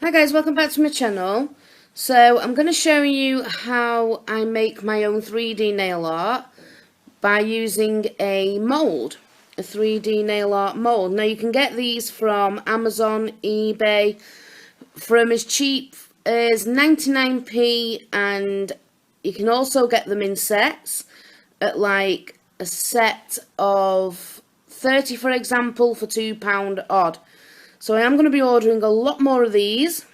Hi guys, welcome back to my channel. So I'm going to show you how I make my own 3D nail art by using a mould, a 3D nail art mould. Now you can get these from Amazon, eBay, from as cheap as 99p, and you can also get them in sets at like a set of 30 for example for £2 odd. So I am going to be ordering a lot more of these.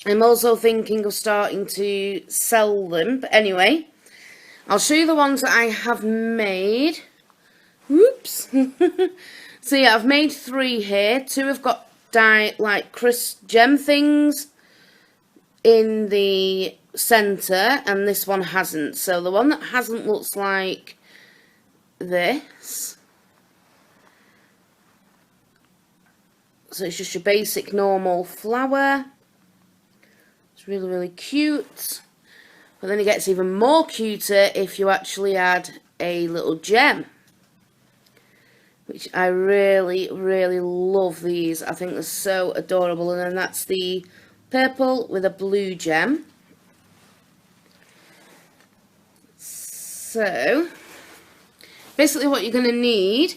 I'm also thinking of starting to sell them. But anyway, I'll show you the ones that I have made. Whoops. So yeah, I've made 3 here. 2 have got like crisp gem things in the centre, and this one hasn't. So the one that hasn't looks like this. So it's just your basic normal flower. It's really, really cute. But then it gets even more cuter if you actually add a little gem. Which I really, really love these. I think they're so adorable. And then that's the purple with a blue gem. So, basically what you're going to need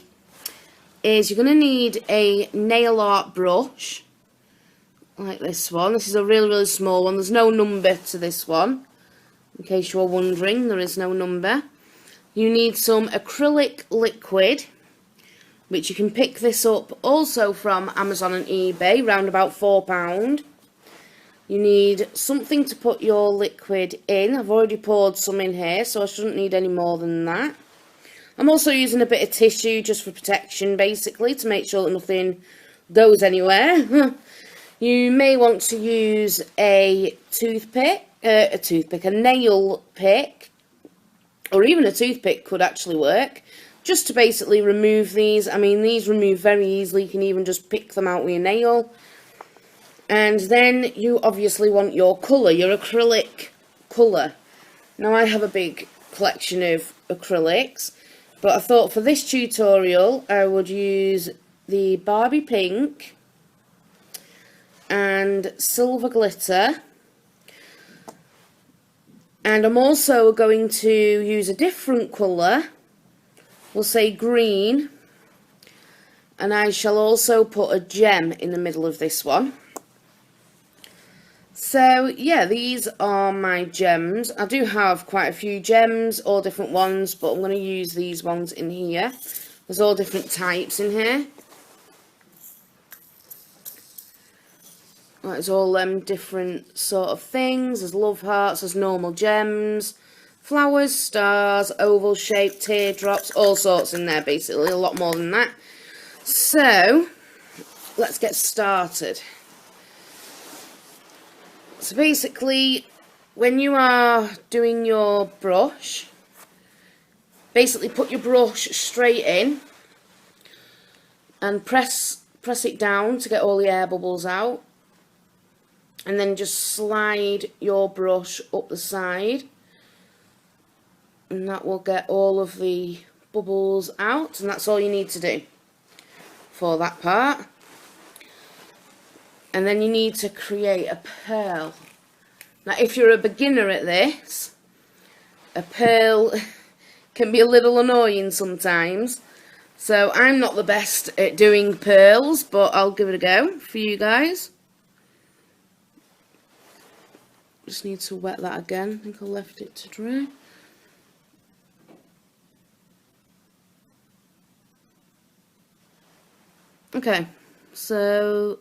is you're going to need a nail art brush, like this one. This is a really, really small one. There's no number to this one, in case you're wondering. There is no number. You need some acrylic liquid, which you can pick this up also from Amazon and eBay, round about £4. You need something to put your liquid in. I've already poured some in here, so I shouldn't need any more than that. I'm also using a bit of tissue just for protection, basically, to make sure that nothing goes anywhere. You may want to use a nail pick, or even a toothpick could actually work, just to basically remove these. I mean, these remove very easily. You can even just pick them out with your nail. And then you obviously want your colour, your acrylic colour. Now, I have a big collection of acrylics, but I thought for this tutorial I would use the Barbie pink and silver glitter, and I'm also going to use a different colour, we'll say green, and I shall also put a gem in the middle of this one. So yeah, these are my gems. I do have quite a few gems, all different ones, but I'm going to use these ones in here. There's all different types in here. There's all them different sort of things. There's love hearts, there's normal gems, flowers, stars, oval shaped, teardrops, all sorts in there basically, a lot more than that. So, let's get started. So basically, when you are doing your brush, basically put your brush straight in and press it down to get all the air bubbles out, and then just slide your brush up the side, and that will get all of the bubbles out, and that's all you need to do for that part. And then you need to create a pearl. Now, if you're a beginner at this, a pearl can be a little annoying sometimes. So I'm not the best at doing pearls, but I'll give it a go for you guys. Just need to wet that again. I think I left it to dry. Okay, so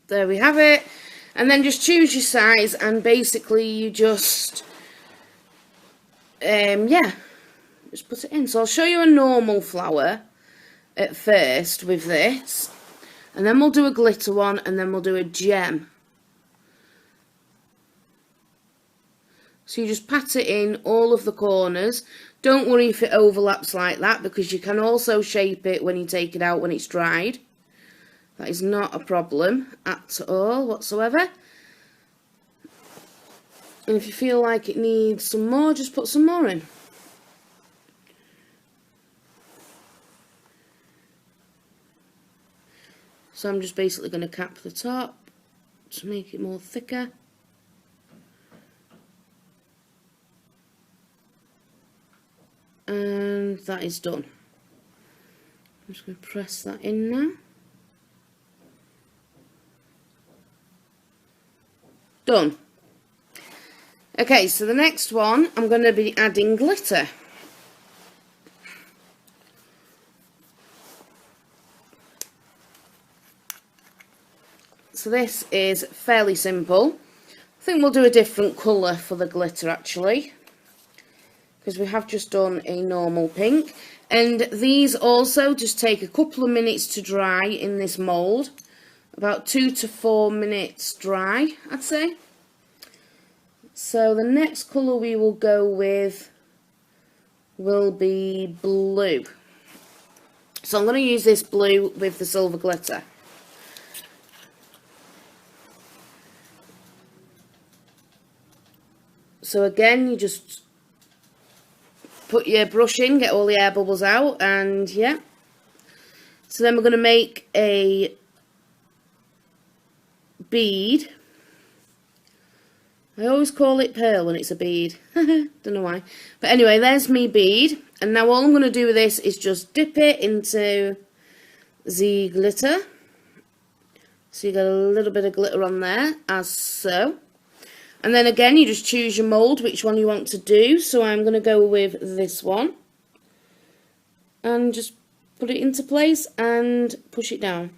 there we have it. And then just choose your size, and basically you just just put it in. So I'll show you a normal flower at first with this, and then we'll do a glitter one, and then we'll do a gem. So you just pat it in all of the corners. Don't worry if it overlaps like that, because you can also shape it when you take it out when it's dried. That is not a problem at all whatsoever. And if you feel like it needs some more, just put some more in. So I'm just basically going to cap the top, to make it more thicker. And that is done. I'm just going to press that in now. Done. Okay, so the next one, I'm going to be adding glitter. So this is fairly simple. I think we'll do a different colour for the glitter actually, because we have just done a normal pink. And these also just take a couple of minutes to dry in this mould. About 2 to 4 minutes dry, I'd say. So the next colour we will go with will be blue. So I'm going to use this blue with the silver glitter. So again, you just put your brush in, get all the air bubbles out, and yeah. So then we're going to make a bead. I always call it pearl when it's a bead. Don't know why. But anyway, there's me bead. And now all I'm going to do with this is just dip it into the glitter. So you get a little bit of glitter on there, as so. And then again, you just choose your mould, which one you want to do. So I'm going to go with this one. And just put it into place and push it down.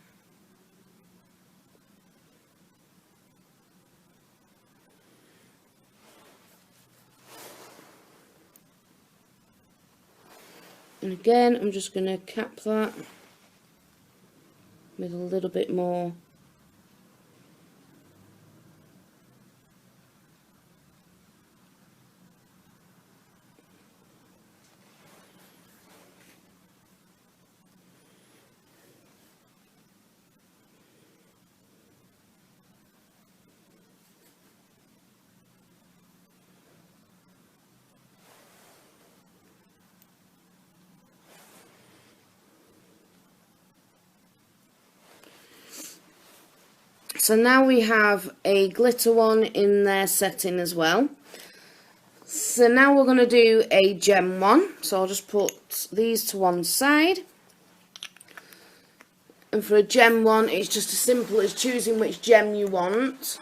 And again, I'm just going to cap that with a little bit more . So now we have a glitter one in there setting as well. So now we're going to do a gem one. So I'll just put these to one side. And for a gem one, it's just as simple as choosing which gem you want.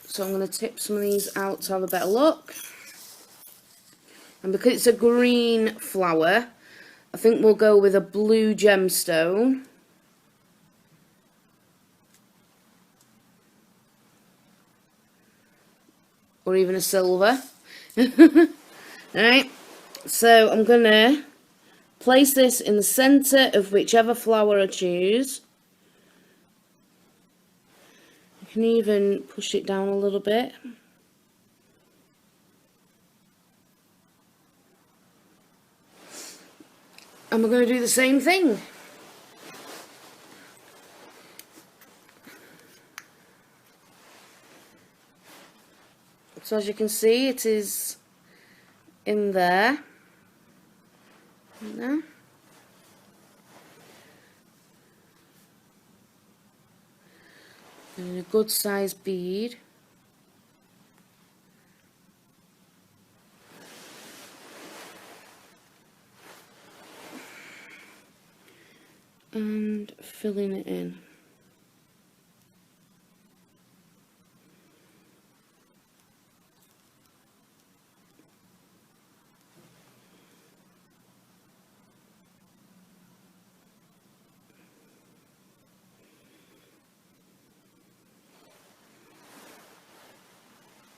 So I'm going to tip some of these out to have a better look. And because it's a green flower, I think we'll go with a blue gemstone. Or even a silver. Alright, so I'm going to place this in the centre of whichever flower I choose. You can even push it down a little bit. And we're going to do the same thing. So as you can see, it is in there. And a good sized bead. And filling it in.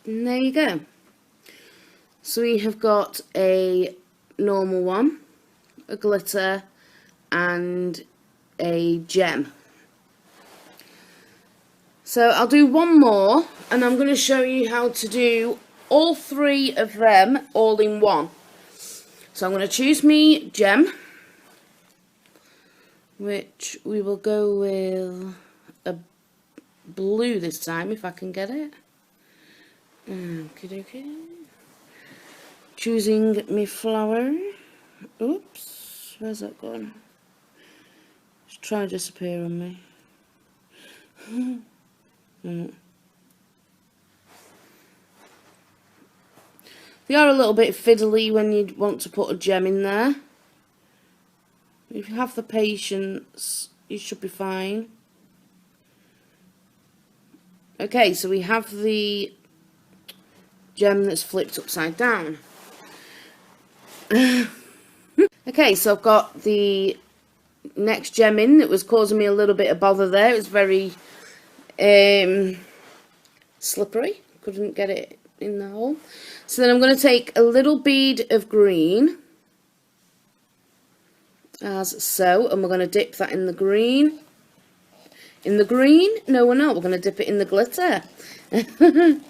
And there you go. So we have got a normal one, a glitter, and a gem. So I'll do one more, and I'm going to show you how to do all three of them all in one. So I'm going to choose me gem, which we will go with a blue this time if I can get it. Okay. Choosing me flower. Oops, where's that gone? It's trying to disappear on me. They are a little bit fiddly when you want to put a gem in there. If you have the patience, you should be fine. Okay, so we have the gem that's flipped upside down. Okay, so I've got the next gem in that was causing me a little bit of bother there. It was very slippery. Couldn't get it in the hole. So then I'm going to take a little bead of green, as so, and we're going to dip that in the green. In the green? No, we're not. We're going to dip it in the glitter. And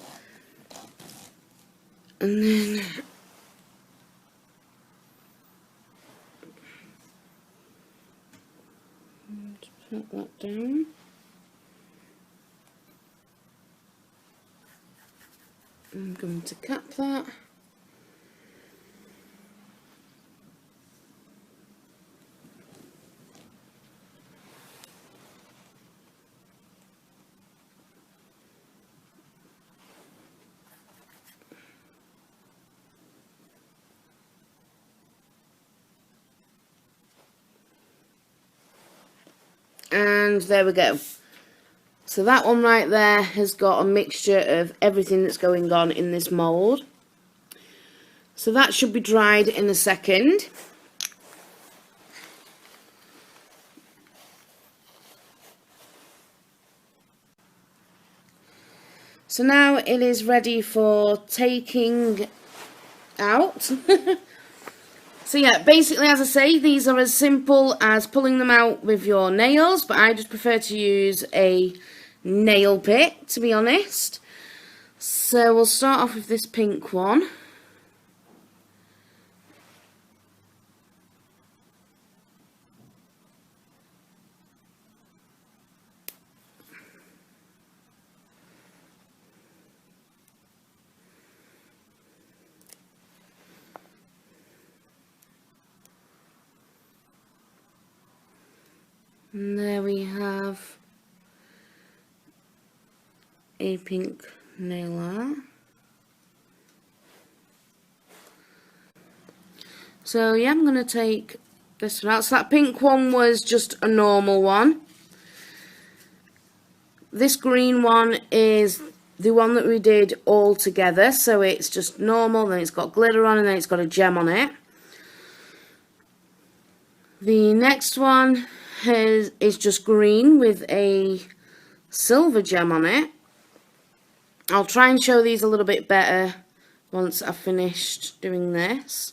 then put that down. I'm going to cap that. And there we go. So that one right there has got a mixture of everything that's going on in this mould. So that should be dried in a second. So now it is ready for taking out. So yeah, basically, as I say, these are as simple as pulling them out with your nails, but I just prefer to use a nail bit, to be honest. So we'll start off with this pink one. And there we have a pink nail art. So yeah, I'm going to take this one out. So that pink one was just a normal one. This green one is the one that we did all together. So it's just normal, then it's got glitter on, and then it's got a gem on it. The next one is just green with a silver gem on it. I'll try and show these a little bit better once I've finished doing this.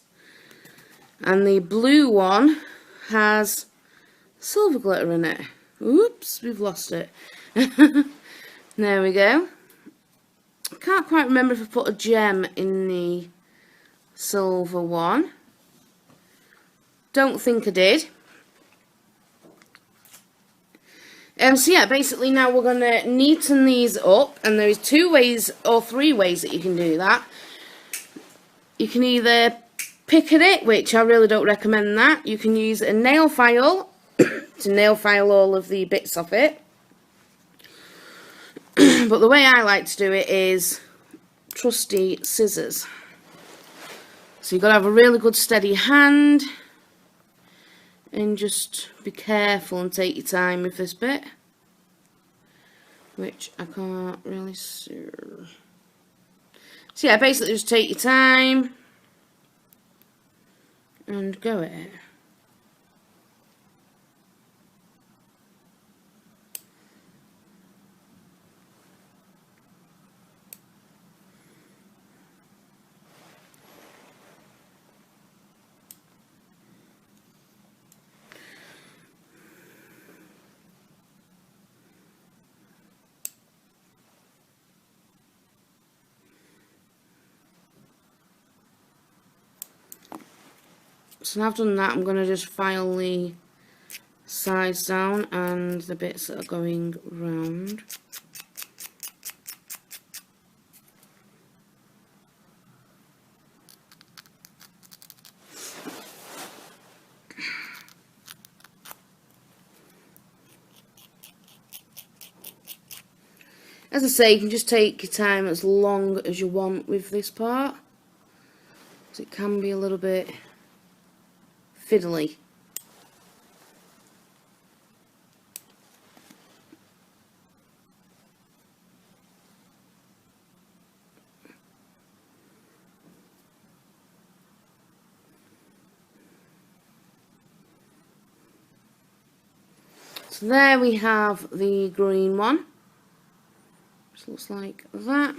And the blue one has silver glitter in it. Oops, we've lost it. There we go. I can't quite remember if I put a gem in the silver one. Don't think I did. So yeah, basically now we're going to neaten these up, and there's 2 ways or 3 ways that you can do that. You can either pick at it, which I really don't recommend that. You can use a nail file to nail file all of the bits of it. But the way I like to do it is trusty scissors. So you've got to have a really good steady hand. And just be careful and take your time with this bit, which I can't really see. So yeah, basically just take your time and go at it. So now I've done that, I'm going to just file the sides down and the bits that are going round. As I say, you can just take your time as long as you want with this part, because it can be a little bit fiddly. So there we have the green one. Just looks like that.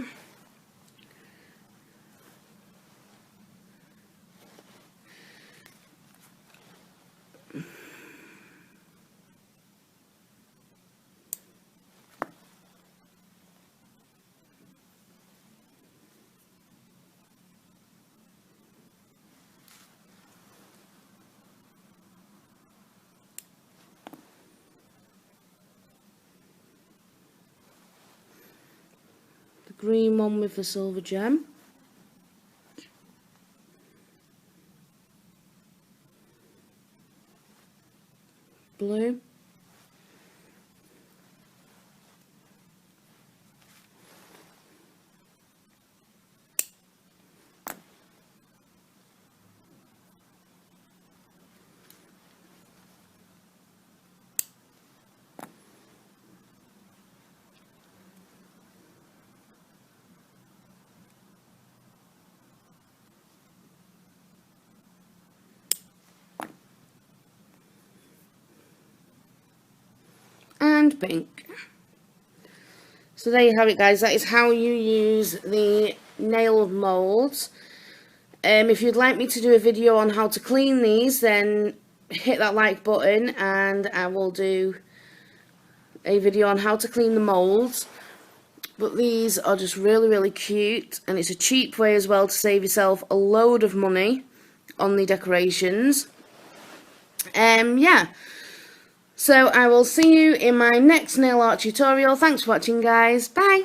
Green one with the silver gem. Blue. And pink. So there you have it, guys. That is how you use the nail molds. If you'd like me to do a video on how to clean these, then hit that like button and I will do a video on how to clean the molds. But these are just really cute, and it's a cheap way as well to save yourself a load of money on the decorations. Yeah. So I will see you in my next nail art tutorial. Thanks for watching, guys. Bye.